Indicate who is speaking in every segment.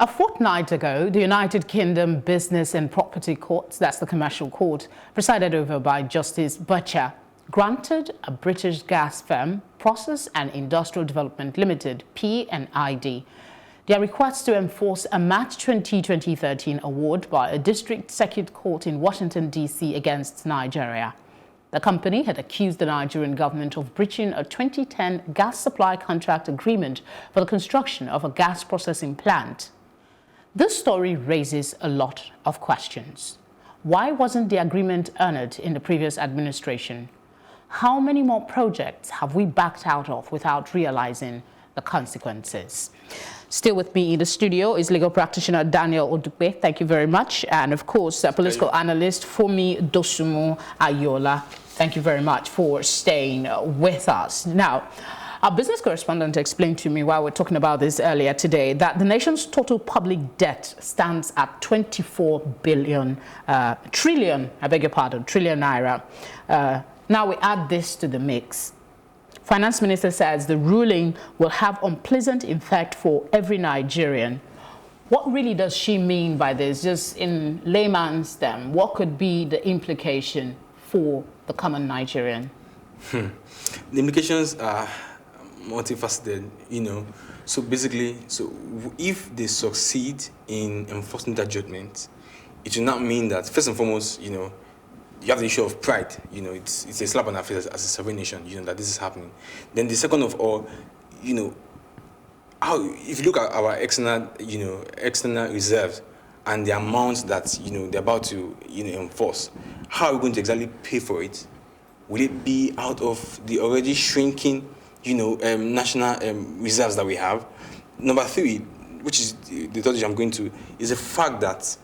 Speaker 1: A fortnight ago, the United Kingdom Business and Property Court, that's the commercial court, presided over by Justice Butcher, granted a British gas firm, Process and Industrial Development Limited, P&ID, their request to enforce a March 2013 award by a district circuit court in Washington, D.C. against Nigeria. The company had accused the Nigerian government of breaching a 2010 gas supply contract agreement for the construction of a gas processing plant. This story raises a lot of questions. Why wasn't the agreement honored in the previous administration? How many more projects have we backed out of without realizing the consequences? Still with me in the studio is legal practitioner Daniel Odukwe. Thank you very much. And of course, political analyst Fumi Dosumu Ayola. Thank you very much for staying with us. Now, our business correspondent explained to me while we were talking about this earlier today that the nation's total public debt stands at 24 billion, trillion naira. Now we add this to the mix. Finance Minister says the ruling will have unpleasant effect for every Nigerian. What really does she mean by this? Just in layman's terms, what could be the implication for the common Nigerian?
Speaker 2: The implications are multifaceted, So basically, if they succeed in enforcing that judgment, it will not mean that, first and foremost, you have the issue of pride. It's a slap on our face as a sovereign nation, that this is happening. Then the second of all, if you look at our external reserves and the amounts that, they're about to, enforce, how are we going to exactly pay for it? Will it be out of the already shrinking, national reserves that we have? Number three, which is the third issue I'm going to, is the fact that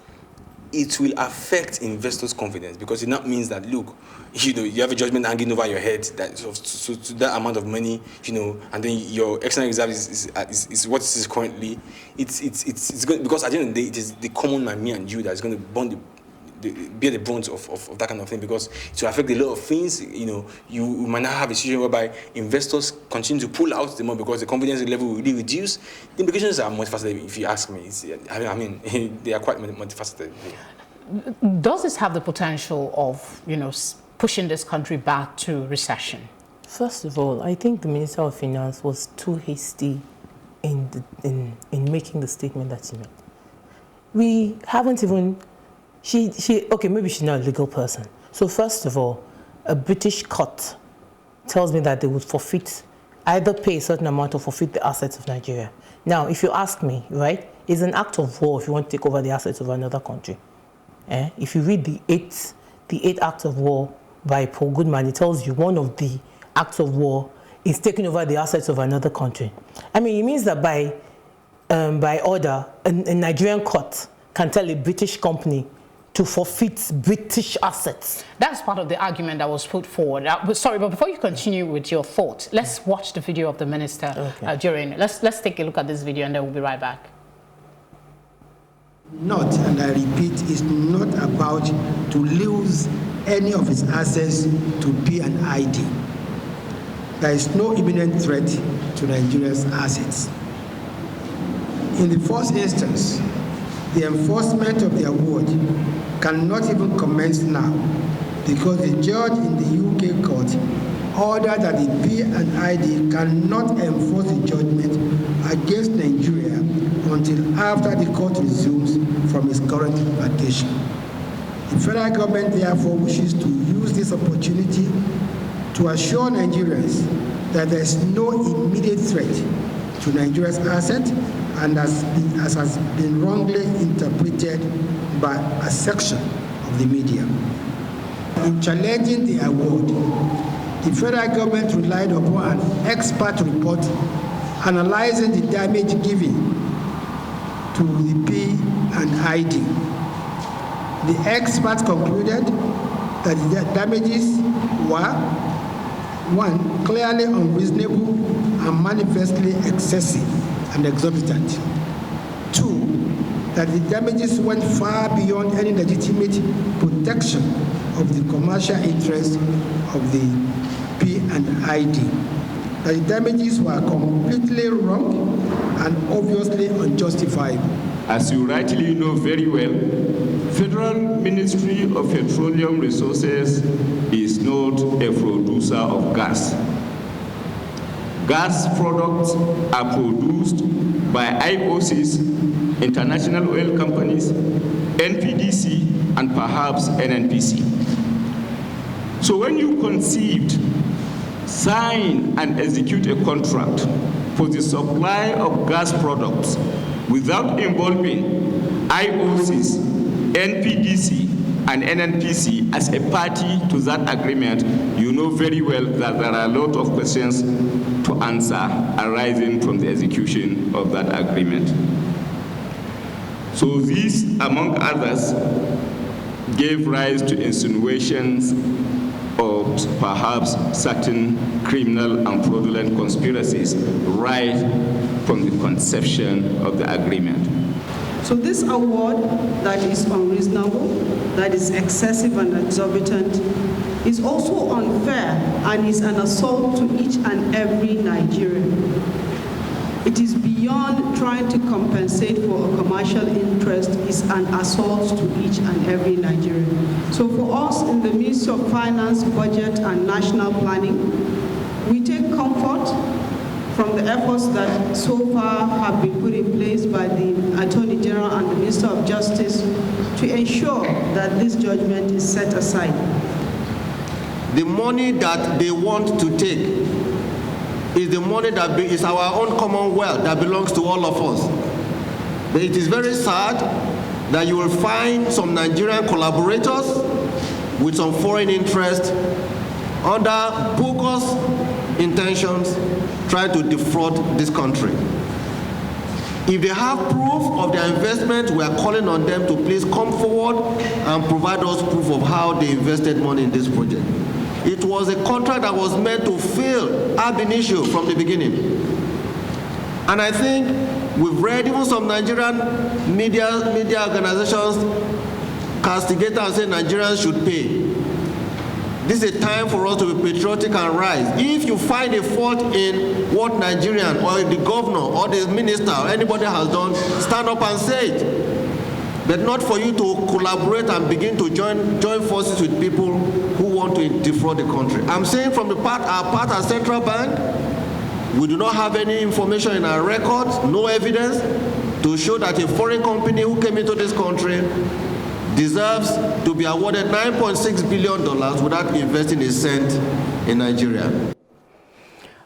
Speaker 2: it will affect investors' confidence, because it now means that, look, you have a judgment hanging over your head that to that amount of money, and then your external reserve is what it is currently. It's going, because at the end of the day, it is the common man, me and you, that is going to bear the brunt of that kind of thing, because it will affect a lot of things. You might not have a situation whereby investors continue to pull out the money because the confidence level will really reduce. The implications are multifaceted, if you ask me. They are quite multifaceted.
Speaker 1: Does this have the potential of, pushing this country back to recession? First of all, I think the Minister of Finance was too hasty in making the statement that she made. We haven't even. Okay, maybe she's not a legal person. So first of all, a British court tells me that they would either pay a certain amount or forfeit the assets of Nigeria. Now, if you ask me, right, it's an act of war if you want to take over the assets of another country. If you read the eighth Act of War by Paul Goodman, it tells you one of the acts of war is taking over the assets of another country. It means that by order, a Nigerian court can tell a British company to forfeit British assets. That's part of the argument that was put forward. Sorry, but before you continue with your thought, let's watch the video of the minister. Okay. Let's take a look at this video and then we'll be right back.
Speaker 3: Not, and I repeat, is not about to lose any of its assets to P&ID. There is no imminent threat to Nigeria's assets. In the first instance, the enforcement of the award cannot even commence now, because the judge in the UK court ordered that the P&ID cannot enforce the judgment against Nigeria until after the court resumes from its current vacation. The federal government therefore wishes to use this opportunity to assure Nigerians that there is no immediate threat to Nigeria's assets, and as has been wrongly interpreted by a section of the media. In challenging the award, the federal government relied upon an expert report analyzing the damage given to the P&ID. The experts concluded that the damages were, 1, clearly unreasonable and manifestly excessive and exorbitant. 2, that the damages went far beyond any legitimate protection of the commercial interest of the P&ID. That the damages were completely wrong and obviously unjustifiable.
Speaker 4: As you rightly know very well, Federal Ministry of Petroleum Resources is not a producer of gas. Gas products are produced by IOCs, international oil companies, NPDC, and perhaps NNPC. So when you conceived, sign, and execute a contract for the supply of gas products without involving IOCs, NPDC, and NNPC as a party to that agreement, you know very well that there are a lot of questions to answer arising from the execution of that agreement. So these, among others, gave rise to insinuations of perhaps certain criminal and fraudulent conspiracies right from the conception of the agreement.
Speaker 5: So this award that is unreasonable, that is excessive and exorbitant, is also unfair and is an assault to each and every Nigerian. It is beyond trying to compensate for a commercial interest, is an assault to each and every Nigerian. So for us in the Ministry of Finance, Budget and National Planning, we take comfort from the efforts that so far have been put in place by the Attorney General and the Minister of Justice to ensure that this judgment is set aside.
Speaker 6: The money that they want to take is the money that is our own common wealth that belongs to all of us. But it is very sad that you will find some Nigerian collaborators with some foreign interest under bogus intentions trying to defraud this country. If they have proof of their investment, we are calling on them to please come forward and provide us proof of how they invested money in this project. It was a contract that was meant to fail ab initio from the beginning. And I think we've read even some Nigerian media organizations castigate and say Nigerians should pay. This is a time for us to be patriotic and rise. If you find a fault in what Nigerian or the governor or the minister or anybody has done, stand up and say it. But not for you to collaborate and begin to join forces with people who want to defraud the country. I'm saying from our part as Central Bank, we do not have any information in our records, no evidence to show that a foreign company who came into this country deserves to be awarded $9.6 billion without investing a cent in Nigeria.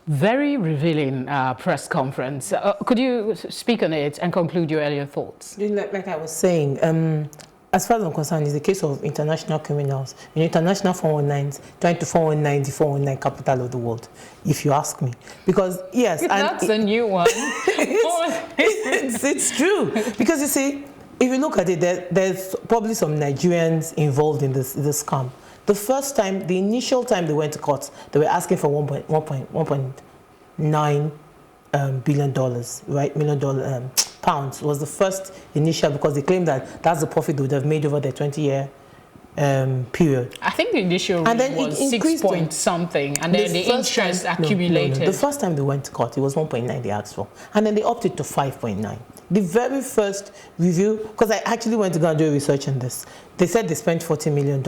Speaker 1: Very revealing press conference. Could you speak on it and conclude your earlier thoughts?
Speaker 7: Like I was saying, as far as I'm concerned, it's the case of international criminals, international 419s trying to 419 the 419 capital of the world, if you ask me. Because, yes.
Speaker 1: That's a new one.
Speaker 7: it's true. Because, you see, if you look at it, there's probably some Nigerians involved in this scam. The first time, the initial time they went to court, they were asking for $1.9 billion, right? Pounds was the first initial, because they claimed that that's the profit they would have made over their 20-year period.
Speaker 1: I think the initial
Speaker 7: and then
Speaker 1: was 6 point something, and then the interest accumulated.
Speaker 7: No. The first time they went to court, it was 1.9 they asked for, and then they opted to 5.9. The very first review, because I actually went to go and do research on this, they said they spent $40 million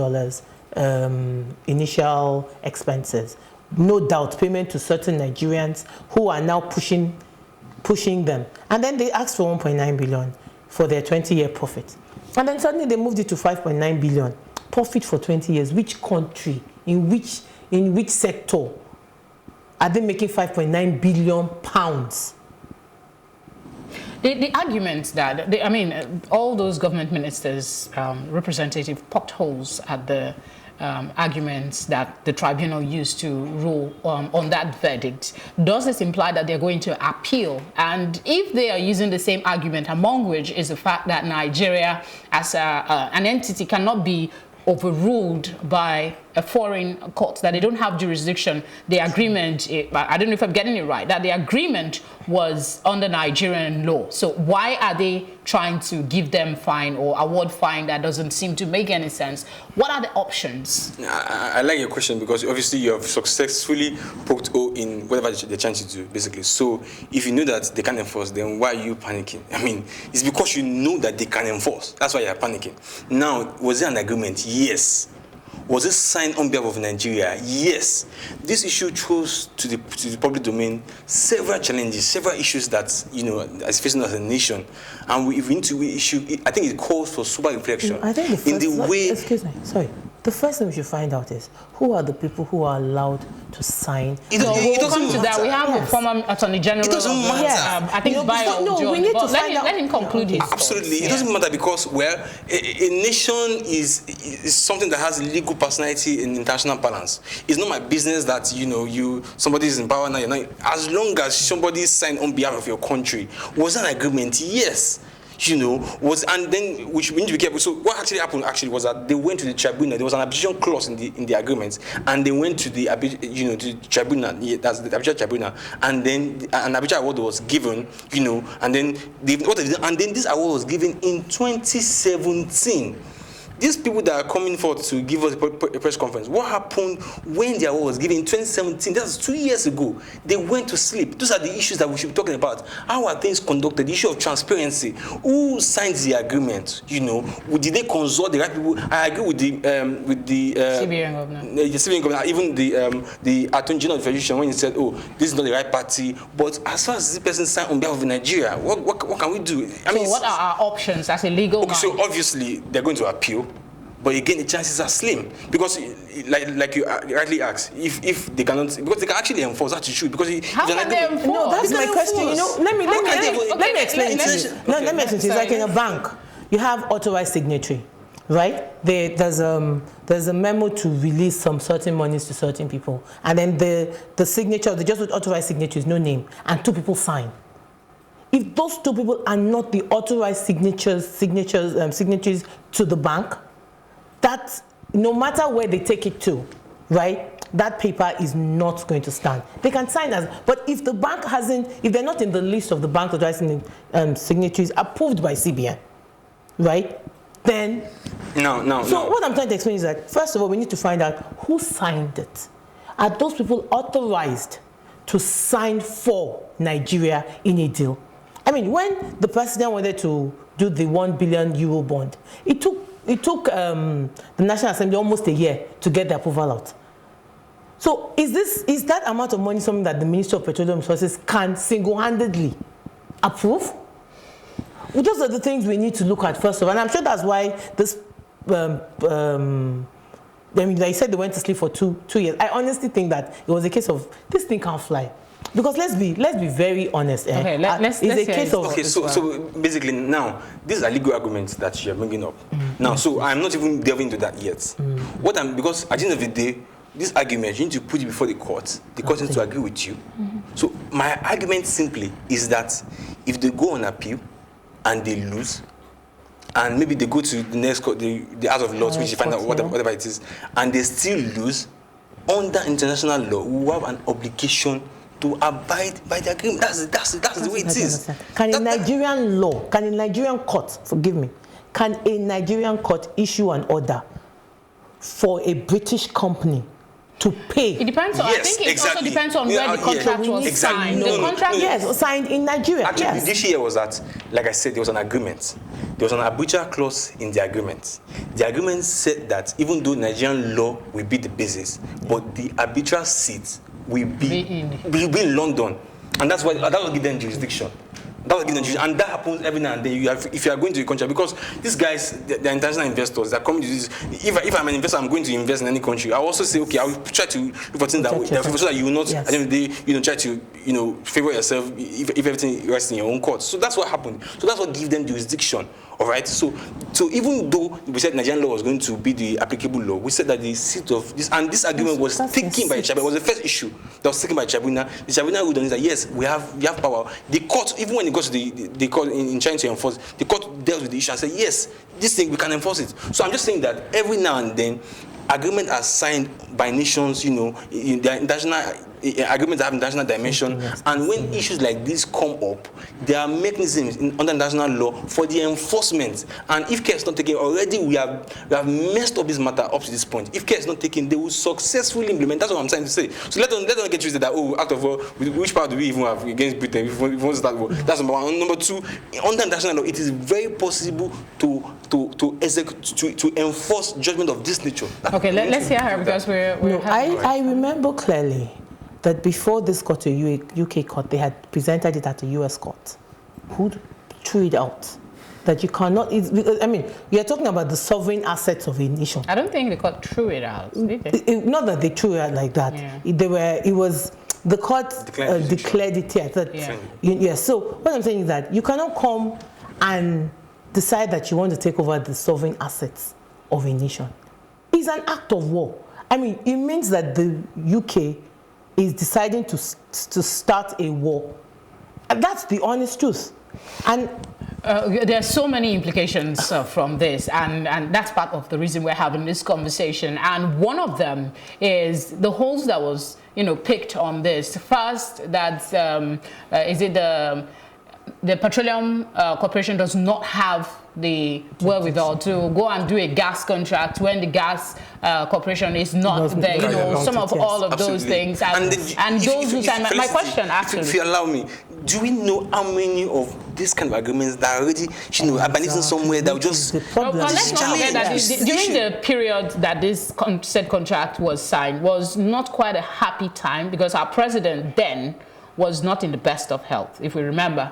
Speaker 7: initial expenses. No doubt, payment to certain Nigerians who are now pushing them. And then they asked for 1.9 billion for their 20-year profit. And then suddenly they moved it to 5.9 billion. Profit for 20 years. Which country, in which sector are they making 5.9 billion pounds?
Speaker 1: The arguments that, all those government ministers, representative poked holes at the arguments that the tribunal used to rule on that verdict. Does this imply that they're going to appeal? And if they are using the same argument, among which is the fact that Nigeria as an entity cannot be overruled by a foreign court, that they don't have jurisdiction, the agreement, I don't know if I'm getting it right, that the agreement was under Nigerian law. So why are they trying to give them fine or award fine? That doesn't seem to make any sense. What are the options?
Speaker 2: I like your question, because obviously you have successfully poked loophole in whatever they're trying to do, basically. So if you know that they can't enforce, then why are you panicking? I mean, it's because you know that they can enforce. That's why you're panicking. Now, was there an agreement? Yes. Was it signed on behalf of Nigeria? Yes. This issue throws to the public domain several challenges, several issues that, you know, is facing us as a nation. And if we need to issue, I think it calls for sober reflection.
Speaker 7: I think excuse me, sorry. The first thing we should find out is who are the people who are allowed to sign.
Speaker 1: We'll come to that. We have a former Attorney General.
Speaker 2: It doesn't matter.
Speaker 1: I think
Speaker 7: we need to find out.
Speaker 1: Let him conclude his
Speaker 2: Absolutely. It doesn't matter because, well, a nation is something that has legal personality in international balance. It's not my business that, you know, somebody is in power now. You're not, as long as somebody signed on behalf of your country, was an agreement? Yes. You know, and then which we need to be careful. So what actually happened was that they went to the tribunal. There was an arbitration clause in the agreement, and they went to the to the tribunal. That's the arbitration tribunal, and then an arbitration award was given. You know, and then this award was given in 2017. These people that are coming forth to give us a press conference, what happened when the award was given in 2017? That's 2 years ago. They went to sleep. Those are the issues that we should be talking about. How are things conducted? The issue of transparency. Who signs the agreement? You know, did they consult the right people? I agree with the
Speaker 1: CBN governor.
Speaker 2: The CBN governor, even the Attorney General of the Federation, when he said, "Oh, this is not the right party." But as far as this person signed on behalf of Nigeria, what can we do? I mean,
Speaker 1: what are our options as a legal?
Speaker 2: Okay, so obviously they're going to appeal. But again, the chances are slim because, like you rightly asked, if they cannot, because they can actually enforce that issue. Because
Speaker 1: how can they enforce?
Speaker 7: No, that's my question. You know, let me explain to you. Let me explain to you. It's like in a bank, you have authorized signatory, right? There's a memo to release some certain monies to certain people, and then the signature, just with authorized signatories, no name, and 2 people sign. If those 2 people are not the authorized signatories to the bank, that no matter where they take it to, right, that paper is not going to stand. They can sign as, but if the bank if they're not in the list of the bank authorizing signatories approved by CBN, right, then... So what I'm trying to explain is that, first of all, we need to find out who signed it. Are those people authorized to sign for Nigeria in a deal? I mean, when the president wanted to do the €1 billion bond, it took the National Assembly almost a year to get the approval out. So is that amount of money something that the Ministry of Petroleum Resources can single-handedly approve? Well, those are the things we need to look at first of all, and I'm sure that's why this. I mean, like you said, they went to sleep for two years. I honestly think that it was a case of this thing can't fly. Because let's be very honest.
Speaker 1: Okay, let's
Speaker 2: a case of. Okay, so basically now these are legal arguments that you're bringing up. Now, so I'm not even delving into that yet. Because at the end of the day, this argument you need to put it before the court. The court needs to agree with you. So my argument simply is that if they go on appeal and they lose, and maybe they go to the next court, the House of Lords, which you find out whatever it is, and they still lose, under international law, we have an obligation to abide by the agreement. That's the way it is.
Speaker 7: Can a Nigerian court, forgive me, can a Nigerian court issue an order for a British company to pay?
Speaker 1: It depends on, I think it also depends on where the contract was signed. The contract
Speaker 7: was signed in Nigeria.
Speaker 2: Actually, the issue here was that, like I said, there was an agreement. There was an arbitral clause in the agreement. The agreement said that even though Nigerian law will be the basis, but the arbitral seat will be in London, and that will give them jurisdiction. And that happens every now and then. If you are going to a country, because these guys, they're international investors. They're coming to this. If I'm an investor, I'm going to invest in any country. I also say, okay, I will try to look for things so that you will not, at the end of the day, try to, favor yourself if everything rests in your own court. So that's what happened. So that's what gives them jurisdiction. All right. So even though we said Nigerian law was going to be the applicable law, we said that the seat of this and this agreement was taken by the tribunal. It was the first issue that was taken by the tribunal. The tribunal ruled on that yes, we have power. The court, even when it got to the court in trying to enforce, the court dealt with the issue and said yes, this thing we can enforce it. So I'm just saying that every now and then, agreements are signed by nations, in their international agreements that have international dimension, and when issues like this come up, there are mechanisms under international law for the enforcement. And if care is not taken, already we have messed up this matter up to this point. If care is not taken, they will successfully implement. That's what I'm trying to say. So let us get twisted that, out of all, which part do we even have against Britain if we want to start war? That's number one. Number two, under international law, it is very possible to enforce judgment of this nature.
Speaker 1: Okay, let's hear her, because we're
Speaker 7: I remember clearly that before this got to a UK court, they had presented it at a US court, who threw it out. That you cannot, you're talking about the sovereign assets of a nation.
Speaker 1: I don't think the court threw it out, did they?
Speaker 7: Not that they threw it out like that.
Speaker 1: Yeah.
Speaker 7: The court declared it here. So what I'm saying is that you cannot come and decide that you want to take over the sovereign assets of a nation. It's an act of war. It means that the UK is deciding to start a war. And that's the honest truth. And
Speaker 1: there are so many implications from this, and that's part of the reason we're having this conversation. And one of them is the holes that was picked on this. First, that is it the Petroleum Corporation does not have the wherewithal to go and do a gas contract when the gas corporation is not there. Some of all of those things. And those who sign. My question, actually.
Speaker 2: If you allow me, do we know how many of these kind of agreements that are already, abandoning somewhere that will just...
Speaker 1: Well, let's not forget that during the period that this said contract was signed was not quite a happy time, because our president then was not in the best of health, if we remember.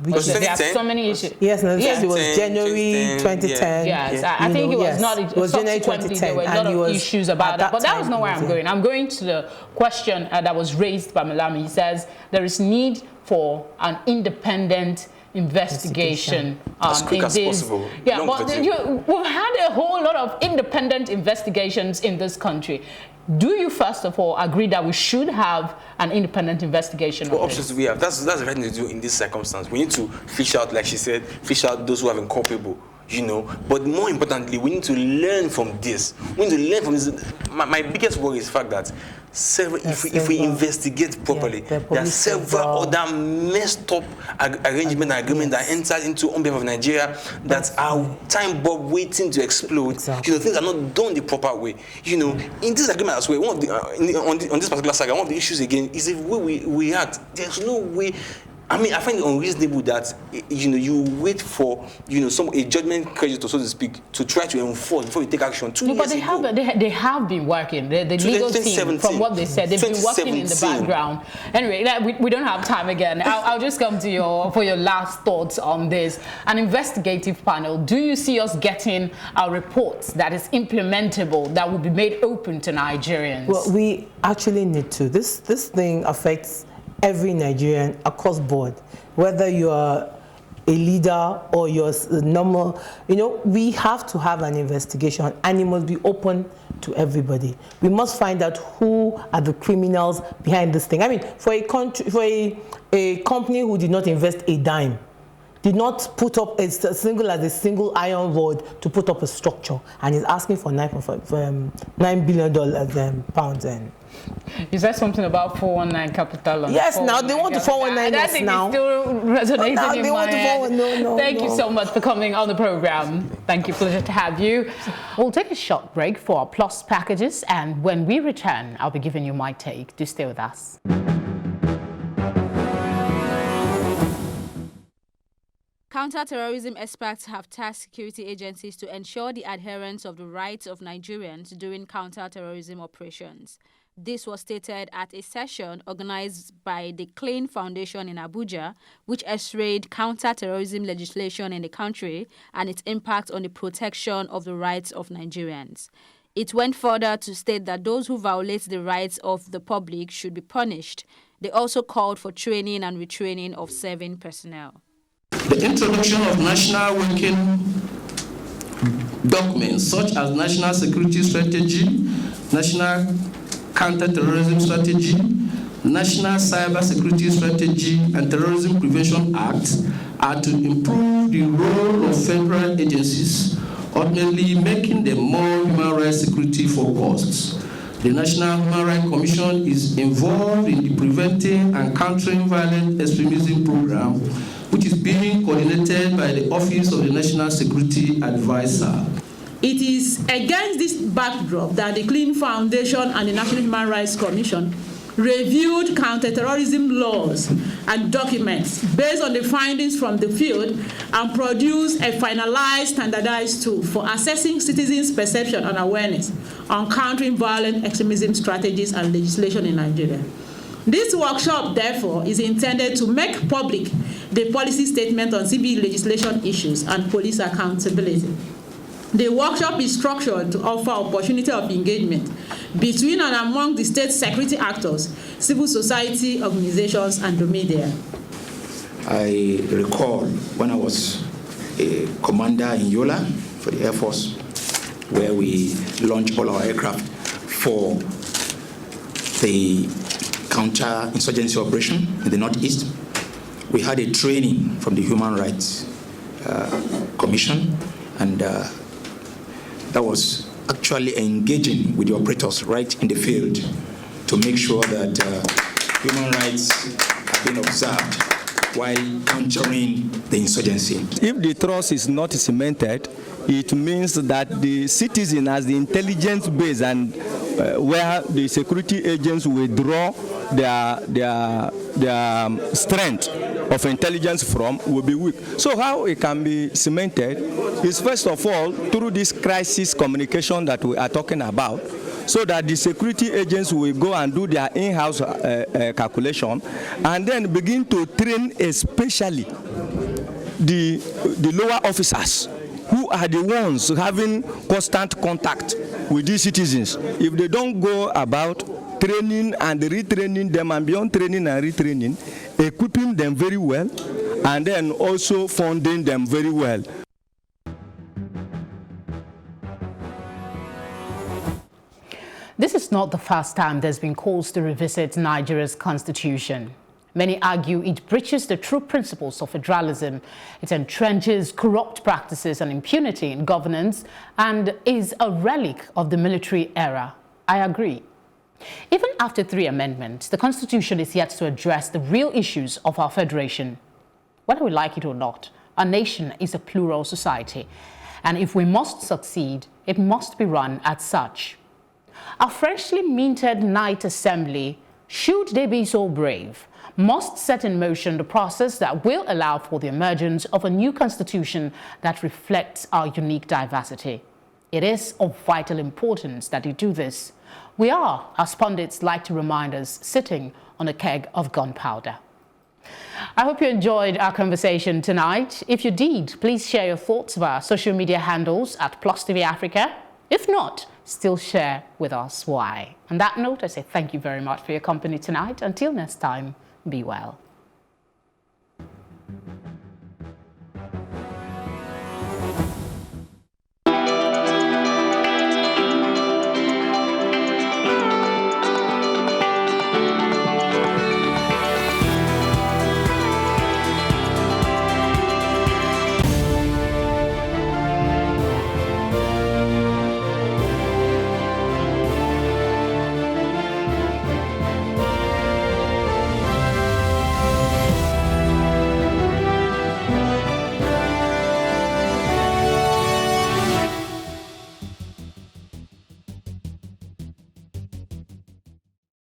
Speaker 1: There are so many issues.
Speaker 7: Yes, it was January 2010.
Speaker 1: Yes, I think it was not.
Speaker 7: It was January 2010.
Speaker 1: There were a lot of issues about that. But that was not where I'm going. I'm going to the question that was raised by Malami. He says there is need for an independent investigation
Speaker 2: as quick as possible.
Speaker 1: Yeah, but we've had a whole lot of independent investigations in this country. Do you, first of all, agree that we should have an independent investigation?
Speaker 2: What options do we have? That's the right thing to do in this circumstance. We need to fish out, like she said, fish out those who are inculpable, But more importantly, we need to learn from this. We need to learn from this. My biggest worry is the fact that if we investigate properly, there are several other messed up arrangements and agreements that entered into on behalf of Nigeria that are time bomb waiting to explode. Exactly. Things are not done the proper way. In this agreement as well, one of the on this particular saga, one of the issues again is the way we act. There's no way. I find it unreasonable that you wait for a judgment creditor, so to speak, to try to enforce before you take action.
Speaker 1: But they have been working. The legal team, from what they said, they've been working in the background. Anyway, we don't have time again. I'll just come to for your last thoughts on this. An investigative panel. Do you see us getting a report that is implementable, that will be made open to Nigerians?
Speaker 7: Well, we actually need to. This thing affects every Nigerian across board, whether you are a leader or you're normal. We have to have an investigation, and it must be open to everybody. We must find out who are the criminals behind this thing. For a company who did not invest a dime, did not put up a single iron rod to put up a structure, and is asking for $9 billion pounds.
Speaker 1: You said something about 419 capital.
Speaker 7: Yes, now they want to 419 us now.
Speaker 1: That still resonating in my head.
Speaker 7: No.
Speaker 1: Thank you so much for coming on the program. Thank you, pleasure to have you. We'll take a short break for our Plus packages, and when we return, I'll be giving you my take. Do stay with us.
Speaker 8: Counter-terrorism experts have tasked security agencies to ensure the adherence of the rights of Nigerians during counter-terrorism operations. This was stated at a session organized by the Clean Foundation in Abuja, which x-rayed counter-terrorism legislation in the country and its impact on the protection of the rights of Nigerians. It went further to state that those who violate the rights of the public should be punished. They also called for training and retraining of serving personnel.
Speaker 9: The introduction of national working documents such as National Security Strategy, National Counter-Terrorism Strategy, National Cyber Security Strategy, and Terrorism Prevention Act are to improve the role of federal agencies, ultimately making them more human rights security focused. The National Human Rights Commission is involved in the Preventing and Countering Violent Extremism program, which is being coordinated by the Office of the National Security Advisor.
Speaker 10: It is against this backdrop that the Clean Foundation and the National Human Rights Commission reviewed counterterrorism laws and documents based on the findings from the field and produced a finalized standardized tool for assessing citizens' perception and awareness on countering violent extremism strategies and legislation in Nigeria. This workshop, therefore, is intended to make public the policy statement on CBE legislation issues and police accountability. The workshop is structured to offer opportunity of engagement between and among the state security actors, civil society organizations, and the media.
Speaker 11: I recall when I was a commander in Yola for the Air Force, where we launched all our aircraft for the counter-insurgency operation in the Northeast. We had a training from the Human Rights Commission, and that was actually engaging with the operators right in the field to make sure that human rights have been observed while countering the insurgency.
Speaker 12: If the trust is not cemented, it means that the citizen has the intelligence base and where the security agents withdraw their strength of intelligence from will be weak. So how it can be cemented is first of all through this crisis communication that we are talking about, so that the security agents will go and do their in-house calculation and then begin to train especially the lower officers who are the ones having constant contact with these citizens. If they don't go about training and retraining them, and beyond training and retraining, equipping them very well, and then also funding them very well.
Speaker 1: This is not the first time there's been calls to revisit Nigeria's constitution. Many argue it breaches the true principles of federalism. It entrenches corrupt practices and impunity in governance and is a relic of the military era. I agree. Even after 3 amendments, the Constitution is yet to address the real issues of our federation. Whether we like it or not, our nation is a plural society, and if we must succeed, it must be run as such. Our freshly minted Knight Assembly, should they be so brave, must set in motion the process that will allow for the emergence of a new constitution that reflects our unique diversity. It is of vital importance that they do this. We are, as pundits like to remind us, sitting on a keg of gunpowder. I hope you enjoyed our conversation tonight. If you did, please share your thoughts via social media handles at +TV Africa. If not, still share with us why. On that note, I say thank you very much for your company tonight. Until next time, be well.